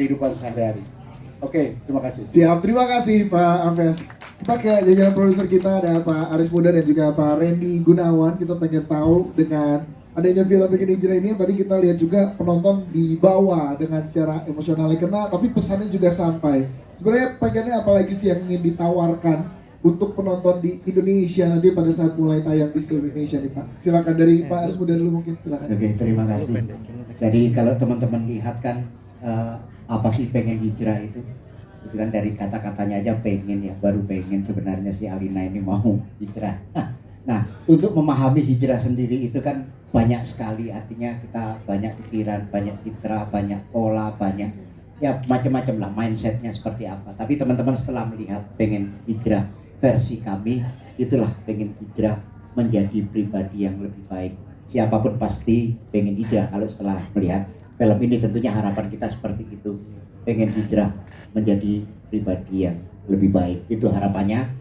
kehidupan sehari-hari. Oke, terima kasih. Siap, terima kasih Pak Amves. Kita ke jajaran produser kita, ada Pak Aris Muda dan juga Pak Randy Gunawan. Kita pengen tahu dengan adanya film Bikin Hijrah ini, tadi kita lihat juga penonton dibawa dengan secara emosionalnya kena, tapi pesannya juga sampai. Sebenarnya pengennya apalagi sih yang ingin ditawarkan untuk penonton di Indonesia nanti pada saat mulai tayang di seluruh Indonesia nih Pak. Silakan dari Pak Aris Muda dulu mungkin, silakan. Oke, terima kasih. Jadi kalau teman-teman lihat kan apa sih pengen hijrah itu kan dari kata-katanya aja pengen ya, baru pengen sebenarnya si Alina ini mau hijrah. Nah, untuk memahami hijrah sendiri itu kan banyak sekali, artinya kita banyak pikiran, banyak citra, banyak pola, banyak ya macam-macam lah mindsetnya seperti apa. Tapi teman-teman setelah melihat pengen hijrah versi kami, itulah pengen hijrah menjadi pribadi yang lebih baik. Siapapun pasti pengen hijrah kalau setelah melihat film ini, tentunya harapan kita seperti itu, pengen hijrah menjadi pribadi yang lebih baik. Itu harapannya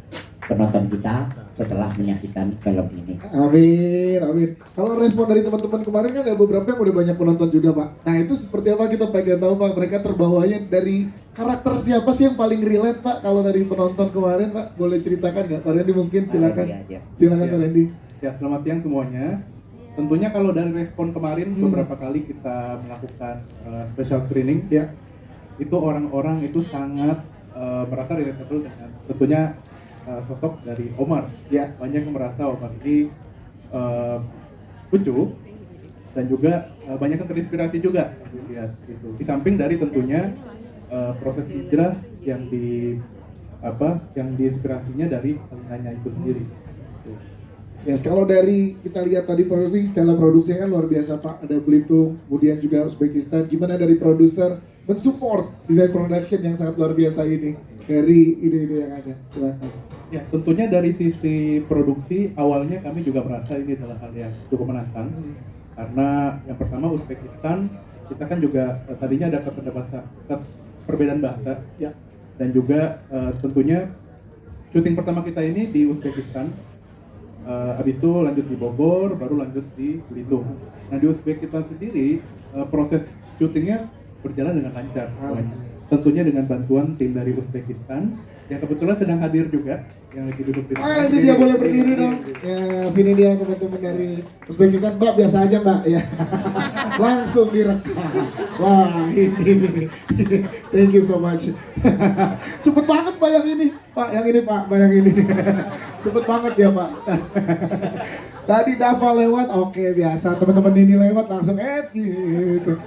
penonton kita setelah menyaksikan film ini. Amin, amin. Kalau respon dari teman-teman kemarin kan ada beberapa yang udah banyak penonton juga Pak. Nah itu seperti apa, kita pengen tahu Pak, mereka terbawanya dari karakter siapa sih yang paling relate Pak? Kalau dari penonton kemarin Pak, boleh ceritakan nggak? Pak Randy mungkin silakan. Silakan Pak Randy. Ya, selamat siang semuanya. Tentunya kalau dari respon kemarin beberapa kali kita melakukan special screening, ya, itu orang-orang itu sangat merasa relatable dengan tentunya sosok dari Omar. Ya. Banyak yang merasa Omar ini lucu dan juga banyak yang terinspirasi juga dilihat itu. Di samping dari tentunya proses hijrah yang diinspirasinya dari Alinanya itu sendiri. Yes, kalau dari kita lihat tadi produksi, skala produksinya kan luar biasa Pak. Ada Belitung, kemudian juga Uzbekistan. Gimana dari produser mensupport desain production yang sangat luar biasa ini dari ide-ide yang ada? Silakan. Ya, tentunya dari sisi produksi awalnya kami juga merasa ini adalah hal yang cukup menantang. Karena yang pertama Uzbekistan, kita kan juga tadinya ada perbedaan bahasa. Ya. Dan juga tentunya syuting pertama kita ini di Uzbekistan. Habis itu lanjut di Bogor, baru lanjut di Belitung. Nah di Uzbekistan sendiri proses syutingnya berjalan dengan lancar. Tentunya dengan bantuan tim dari Uzbekistan yang kebetulan sedang hadir juga, yang lagi duduk di ini dia boleh berdiri dong. Ya sini dia teman-teman dari Uzbekistan. Mbak biasa aja Mbak ya. Langsung direkam. Wah ini. Thank you so much. Cepet banget Pak yang ini. Pak yang ini Pak, yang ini. Cepet banget ya Pak. Tadi Dava lewat, oke biasa. Teman-teman ini lewat langsung gitu.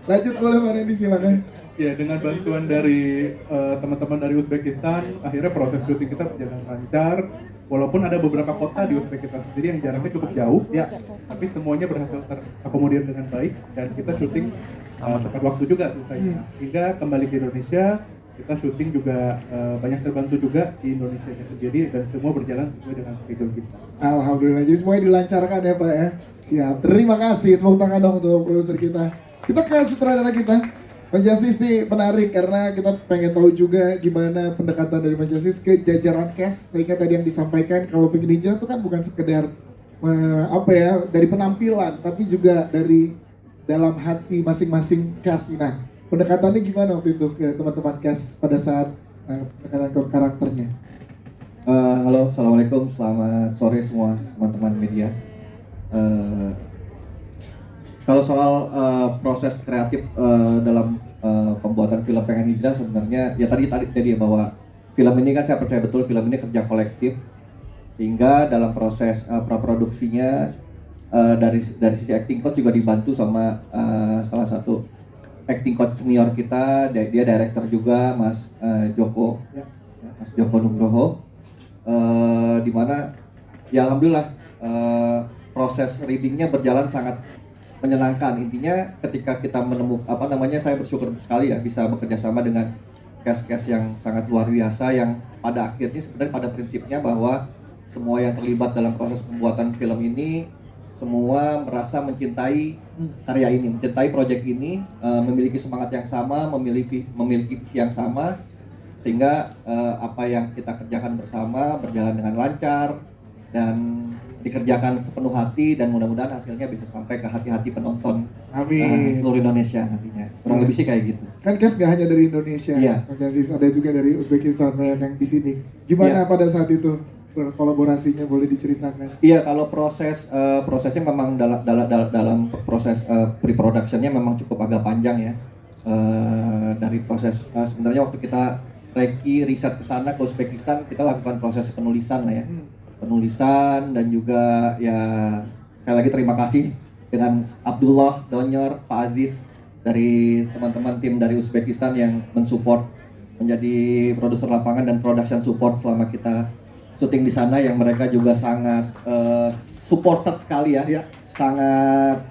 Lanjut boleh Pak Randy, silakan. Ya, dengan bantuan dari teman-teman dari Uzbekistan, akhirnya proses syuting kita berjalan lancar. Walaupun ada beberapa kota di Uzbekistan sendiri yang jaraknya cukup jauh, ya, tapi semuanya berhasil terakomodir dengan baik dan kita syuting tepat waktu juga selesainya. Hingga kembali ke Indonesia, kita syuting juga banyak terbantu juga di Indonesia sendiri dan semua berjalan sesuai dengan schedule kita. Alhamdulillah, jadi semuanya dilancarkan ya Pak ya. Siap, terima kasih. Tepuk tangan dong untuk produser kita. Kita ke sutradara kita. Pak Justice sih menarik karena kita pengen tahu juga gimana pendekatan dari Pak Justice ke jajaran cast. Sehingga tadi yang disampaikan kalau Bikin Hijrah itu kan bukan sekedar dari penampilan, tapi juga dari dalam hati masing-masing cast. Nah, pendekatannya gimana waktu itu ke teman-teman cast pada saat pendekatan ke karakternya? Halo, assalamualaikum, selamat sore semua teman-teman media. Kalau soal proses kreatif dalam pembuatan film Pengen Hijrah, sebenarnya ya tadi ya bahwa film ini kan saya percaya betul film ini kerja kolektif, sehingga dalam proses praproduksinya dari sisi acting coach juga dibantu sama salah satu acting coach senior kita, dia director juga, Mas Joko, Mas Joko Nugroho, di mana ya alhamdulillah proses readingnya berjalan sangat menyenangkan. Intinya ketika kita menemukan saya bersyukur sekali ya bisa bekerja sama dengan cast-cast yang sangat luar biasa, yang pada akhirnya sebenarnya pada prinsipnya bahwa semua yang terlibat dalam proses pembuatan film ini semua merasa mencintai karya ini, mencintai proyek ini, memiliki semangat yang sama, memiliki visi yang sama, sehingga apa yang kita kerjakan bersama berjalan dengan lancar dan dikerjakan sepenuh hati, dan mudah-mudahan hasilnya bisa sampai ke hati-hati penonton Amin. seluruh Indonesia nantinya. Kurang lebih sih kayak gitu. Kan Kes gak hanya dari Indonesia, Iya. Mas Jasis, ada juga dari Uzbekistan banyak yang di sini. Gimana Iya. pada saat itu berkolaborasinya, boleh diceritakan? Iya, kalau prosesnya memang dalam proses pre-productionnya memang cukup agak panjang ya. Dari proses sebenarnya waktu kita riset ke sana ke Uzbekistan, kita lakukan proses penulisan lah ya. Penulisan dan juga ya sekali lagi terima kasih dengan Abdullah, Donyor, Pak Aziz dari teman-teman tim dari Uzbekistan yang mensupport menjadi produser lapangan dan production support selama kita syuting di sana, yang mereka juga sangat supported sekali ya. Iya. Sangat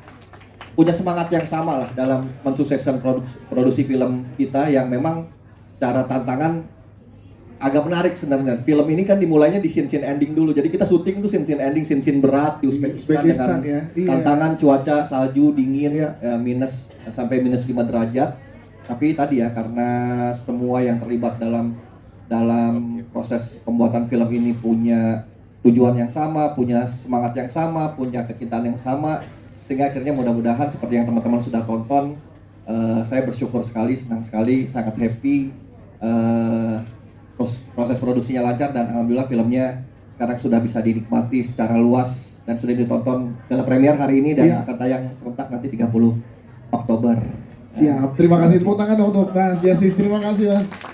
punya semangat yang sama lah dalam mensukseskan produksi film kita yang memang secara tantangan agak menarik sebenarnya. Film ini kan dimulainya di scene ending dulu. Jadi kita syuting tuh scene ending, scene berat di Uzbekistan dengan ya. Iya. tantangan cuaca salju dingin, Iya. minus sampai minus 5 derajat. Tapi tadi ya karena semua yang terlibat dalam proses pembuatan film ini punya tujuan yang sama, punya semangat yang sama, punya kecintaan yang sama, sehingga akhirnya mudah-mudahan seperti yang teman-teman sudah tonton, saya bersyukur sekali, senang sekali, sangat happy. Proses produksinya lancar dan alhamdulillah filmnya sekarang sudah bisa dinikmati secara luas dan sudah ditonton dalam premier hari ini dan Iya. akan tayang serentak nanti 30 Oktober. Siap, terima kasih. Tepuk tangan dong untuk Mas Jasis, terima kasih Mas.